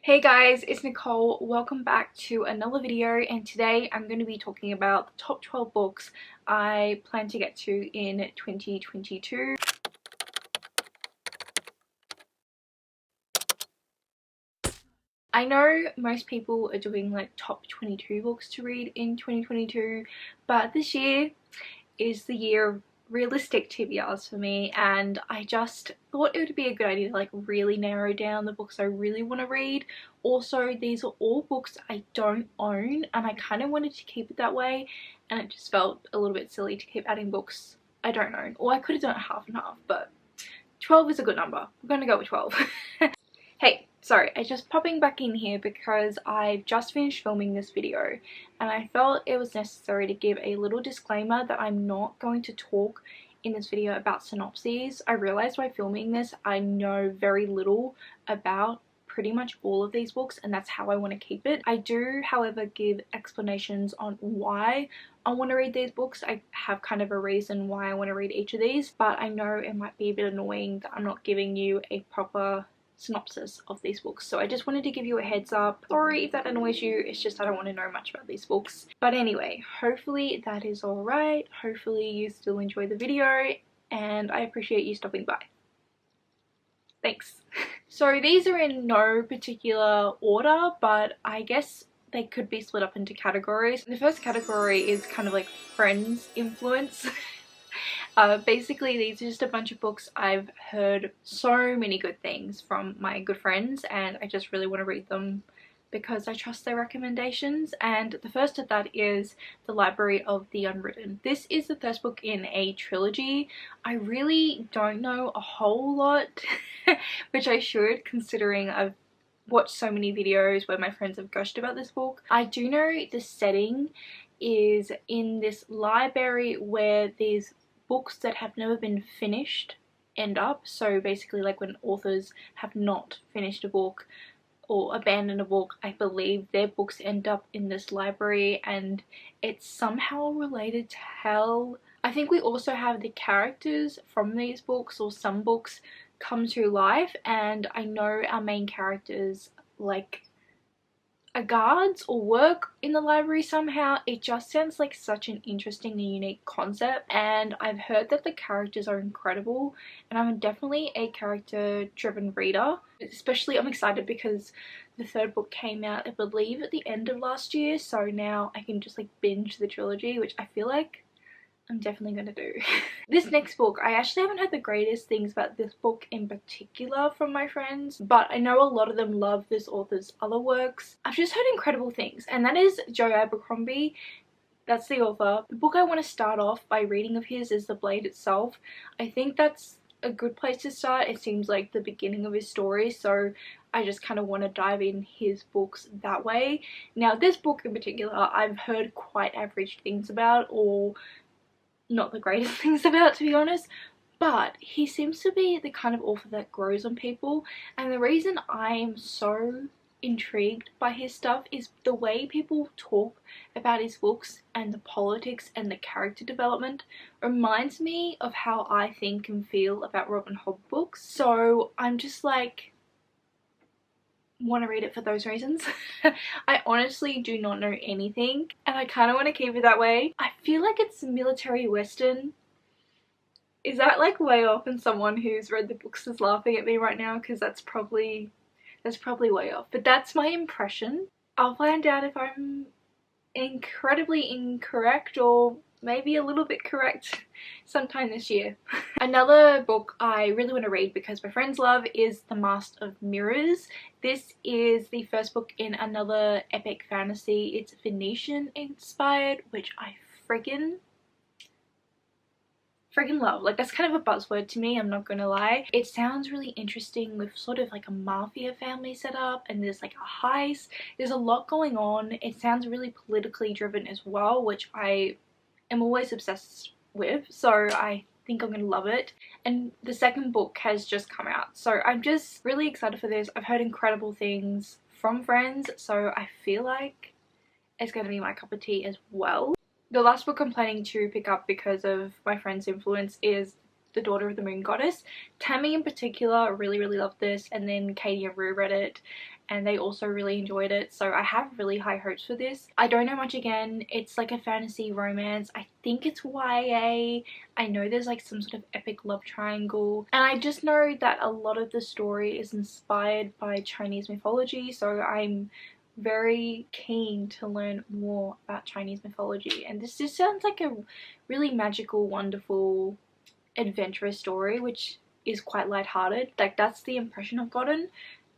Hey guys, it's Nicole. Welcome back to another video, and today I'm going to be talking about the top 12 books I plan to get to in 2022. I know most people are doing like top 22 books to read in 2022, but this year is the year of realistic TBRs for me, and I just thought it would be a good idea to like really narrow down the books I really want to read. Also, these are all books I don't own, and I kind of wanted to keep it that way, and it just felt a little bit silly to keep adding books I don't own. Or I could have done it half and half, but 12 is a good number. We're gonna go with 12. Hey, sorry, I'm just popping back in here because I've just finished filming this video and I felt it was necessary to give a little disclaimer that I'm not going to talk in this video about synopses. I realized by filming this I know very little about pretty much all of these books, and that's how I want to keep it. I do, however, give explanations on why I want to read these books. I have kind of a reason why I want to read each of these, but I know it might be a bit annoying that I'm not giving you a proper synopsis of these books, so I just wanted to give you a heads up. Sorry if that annoys you, it's just I don't want to know much about these books. But anyway, hopefully that is alright. Hopefully you still enjoy the video, and I appreciate you stopping by. Thanks. So these are in no particular order, but I guess they could be split up into categories. The first category is kind of like friends influence. Basically these are just a bunch of books I've heard so many good things from my good friends, and I just really want to read them because I trust their recommendations. And the first of that is The Library of the Unwritten. This is the first book in a trilogy. I really don't know a whole lot, which I should, considering I've watched so many videos where my friends have gushed about this book. I do know the setting is in this library where these books that have never been finished end up. So basically like when authors have not finished a book or abandoned a book, I believe their books end up in this library, and it's somehow related to hell. I think we also have the characters from these books, or some books, come to life, and I know our main characters like are guards or work in the library somehow. It just sounds like such an interesting and unique concept, and I've heard that the characters are incredible, and I'm definitely a character driven reader. Especially I'm excited because the third book came out I believe at the end of last year, so now I can just like binge the trilogy, which I feel like I'm definitely gonna do. This next book, I actually haven't heard the greatest things about this book in particular from my friends, but I know a lot of them love this author's other works. I've just heard incredible things, and that is Joe Abercrombie. That's the author. The book I want to start off by reading of his is The Blade itself. I think that's a good place to start. It seems like the beginning of his story, so I just kind of want to dive in his books that way. Now this book in particular I've heard quite average things about, or not the greatest things about, to be honest, but he seems to be the kind of author that grows on people, and the reason I'm so intrigued by his stuff is the way people talk about his books, and the politics and the character development reminds me of how I think and feel about Robin Hobb books. So I'm just like, want to read it for those reasons. I honestly do not know anything, and I kind of want to keep it that way. I feel like it's military western. Is that like way off, and someone who's read the books is laughing at me right now, because that's probably way off, but that's my impression. I'll find out if I'm incredibly incorrect, or maybe a little bit correct, sometime this year. Another book I really want to read because my friends love is The Mast of Mirrors. This is the first book in another epic fantasy. It's Venetian inspired, which I friggin' love. Like, that's kind of a buzzword to me, I'm not gonna lie. It sounds really interesting with sort of like a mafia family setup, and there's like a heist. There's a lot going on. It sounds really politically driven as well, which I am always obsessed with, so I think I'm gonna love it. And the second book has just come out, so I'm just really excited for this. I've heard incredible things from friends, so I feel like it's gonna be my cup of tea as well. The last book I'm planning to pick up because of my friend's influence is The Daughter of the Moon Goddess. Tammy in particular really loved this, and then Katie and Rue read it, and they also really enjoyed it, so I have really high hopes for this. I don't know much again. It's like a fantasy romance. I think it's YA. I know there's like some sort of epic love triangle, and I just know that a lot of the story is inspired by Chinese mythology, so I'm very keen to learn more about Chinese mythology. And this just sounds like a really magical, wonderful, adventurous story, which is quite lighthearted. Like, that's the impression I've gotten,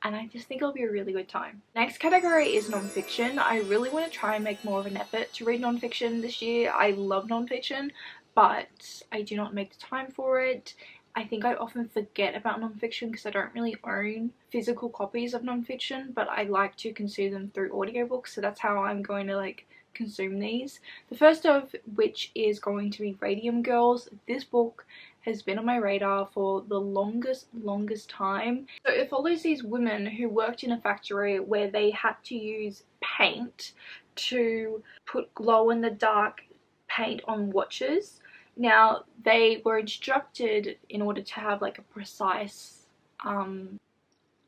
and I just think it'll be a really good time. Next category is non-fiction. I really want to try and make more of an effort to read non-fiction this year. I love non-fiction, but I do not make the time for it. I think I often forget about non-fiction because I don't really own physical copies of non-fiction, but I like to consume them through audiobooks, so that's how I'm going to like consume these. The first of which is going to be Radium Girls. This book has been on my radar for the longest time. So it follows these women who worked in a factory where they had to use paint to put glow in the dark paint on watches. Now, they were instructed, in order to have like a precise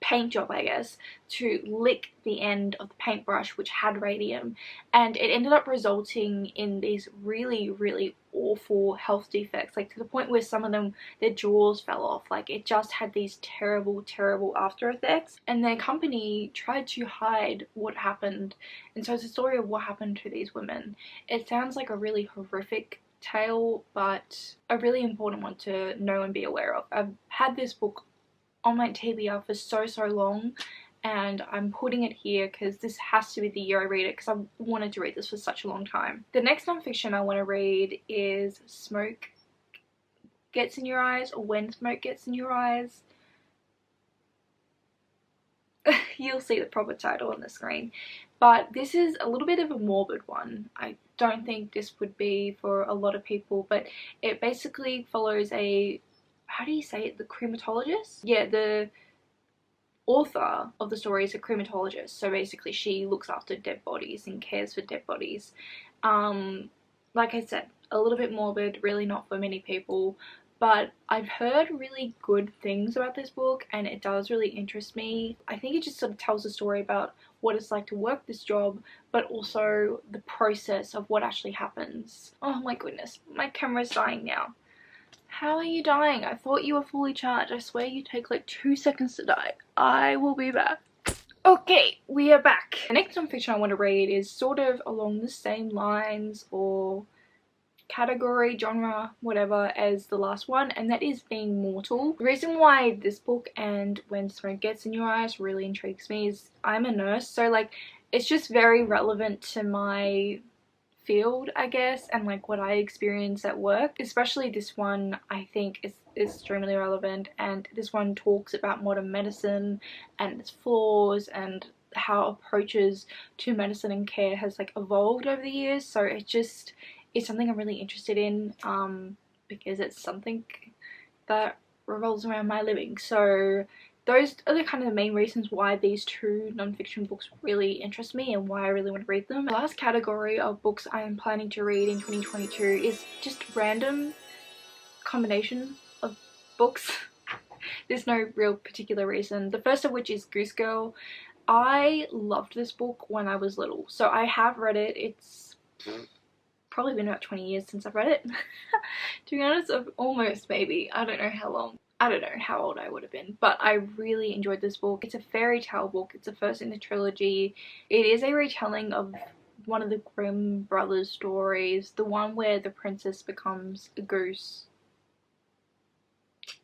paint job, I guess, to lick the end of the paintbrush, which had radium, and it ended up resulting in these really awful health defects, like to the point where some of them, their jaws fell off. Like, it just had these terrible after effects, and their company tried to hide what happened. And so it's a story of what happened to these women. It sounds like a really horrific tale, but a really important one to know and be aware of. I've had this book on my TBR for so long, and I'm putting it here because this has to be the year I read it, because I've wanted to read this for such a long time. The next non-fiction I want to read is Smoke Gets in Your Eyes, or When Smoke Gets in Your Eyes. You'll see the proper title on the screen, but this is a little bit of a morbid one. I don't think this would be for a lot of people, but it basically follows a, how do you say it, the crematologist? Yeah, the author of the story is a crematologist, so basically she looks after dead bodies and cares for dead bodies. Like I said, a little bit morbid, really not for many people, but I've heard really good things about this book and it does really interest me. I think it just sort of tells a story about what it's like to work this job, but also the process of what actually happens. Oh my goodness, my camera's dying now. How are you dying? I thought you were fully charged. I swear you take like 2 seconds to die. I will be back. Okay, we are back. The next non-fiction I want to read is sort of along the same lines or category, genre, whatever, as the last one, and that is Being Mortal. The reason why this book and When Smoke Gets in Your Eyes really intrigues me is I'm a nurse, so like it's just very relevant to my field, I guess, and like what I experience at work. Especially this one, I think is extremely relevant, and this one talks about modern medicine and its flaws and how approaches to medicine and care has like evolved over the years. So it's something I'm really interested in, because it's something that revolves around my living. So those are the kind of the main reasons why these two non-fiction books really interest me and why I really want to read them. The last category of books I am planning to read in 2022 is just random combination of books. There's no real particular reason. The first of which is Goose Girl. I loved this book when I was little, so I have read it. It's probably been about 20 years since I've read it. To be honest, almost, maybe. I don't know how long. I don't know how old I would have been, but I really enjoyed this book. It's a fairy tale book. It's the first in the trilogy. It is a retelling of one of the Grimm brothers stories, the one where the princess becomes a goose.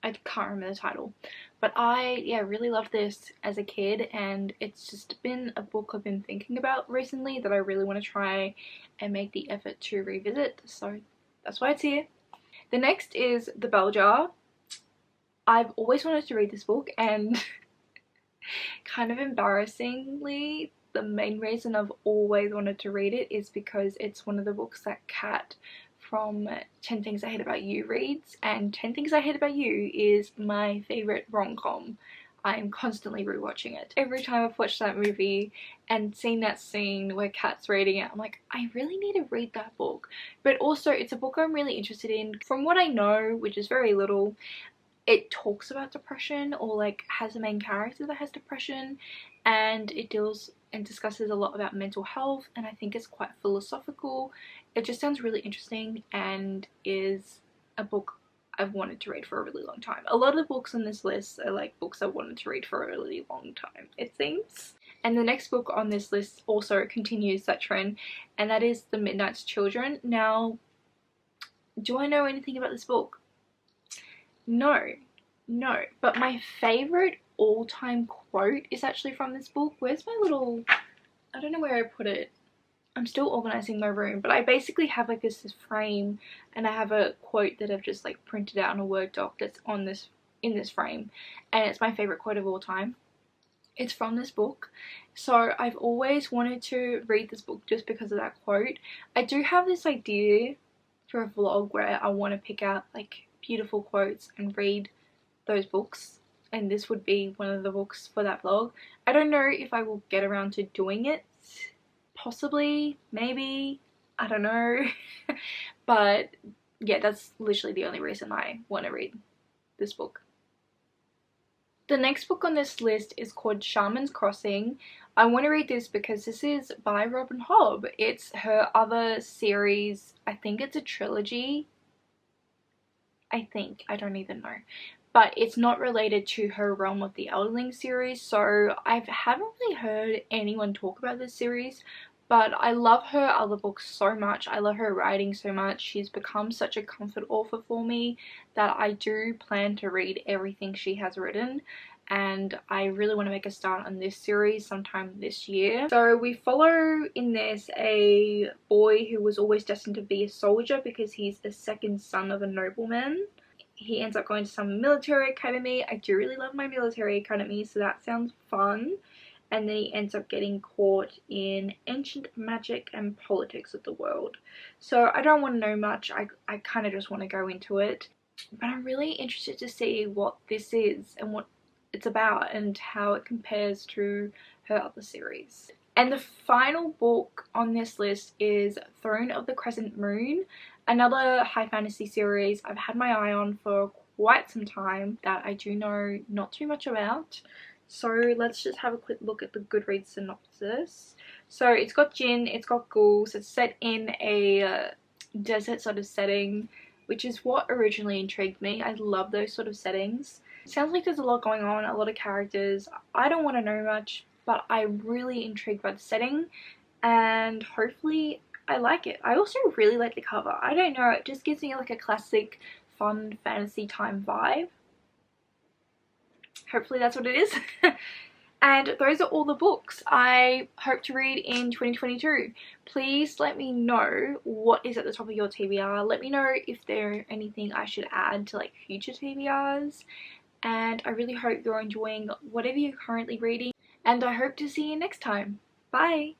I can't remember the title, but I really loved this as a kid, and it's just been a book I've been thinking about recently that I really want to try and make the effort to revisit, so that's why it's here. The next is The Bell Jar. I've always wanted to read this book, and kind of embarrassingly, the main reason I've always wanted to read it is because it's one of the books that Kat from 10 Things I Hate About You reads, and 10 Things I Hate About You is my favourite rom-com. I'm constantly rewatching it. Every time I've watched that movie and seen that scene where Kat's reading it, I'm like, I really need to read that book. But also, it's a book I'm really interested in. From what I know, which is very little, it talks about depression, or like has a main character that has depression, and it deals and discusses a lot about mental health, and I think it's quite philosophical. It just sounds really interesting and is a book I've wanted to read for a really long time. A lot of the books on this list are like books I wanted to read for a really long time, it seems. And the next book on this list also continues that trend, and that is The Midnight's Children. Now, do I know anything about this book? No, but my favorite all-time quote is actually from this book. Where's my little, I don't know where I put it. I'm still organizing my room, but I basically have like this frame, and I have a quote that I've just like printed out on a Word doc that's on this, in this frame, and it's my favorite quote of all time. It's from this book, so I've always wanted to read this book just because of that quote. I do have this idea for a vlog where I want to pick out like beautiful quotes and read those books, and this would be one of the books for that vlog. I don't know if I will get around to doing it. Possibly, maybe, I don't know. But yeah, that's literally the only reason I want to read this book. The next book on this list is called Shamans Crossing. I want to read this because this is by Robin Hobb. It's her other series. I think it's a trilogy. I don't even know. But it's not related to her Realm of the Elderling series, so I haven't really heard anyone talk about this series. But I love her other books so much. I love her writing so much. She's become such a comfort author for me that I do plan to read everything she has written. And I really want to make a start on this series sometime this year. So we follow in this a boy who was always destined to be a soldier because he's the second son of a nobleman. He ends up going to some military academy. I do really love my military academy, so that sounds fun. And then he ends up getting caught in ancient magic and politics of the world. So I don't want to know much. I kind of just want to go into it. But I'm really interested to see what this is and what it's about and how it compares to her other series. And the final book on this list is Throne of the Crescent Moon, another high fantasy series I've had my eye on for quite some time that I do know not too much about. So let's just have a quick look at the Goodreads synopsis. So it's got djinn, it's got ghouls, it's set in a desert sort of setting, which is what originally intrigued me. I love those sort of settings. It sounds like there's a lot going on, a lot of characters. I don't want to know much, but I'm really intrigued by the setting, and hopefully I like it. I also really like the cover. I don't know, it just gives me like a classic fun fantasy time vibe. Hopefully that's what it is. And those are all the books I hope to read in 2022. Please let me know what is at the top of your TBR. Let me know if there's anything I should add to like future TBRs. And I really hope you're enjoying whatever you're currently reading. And I hope to see you next time. Bye!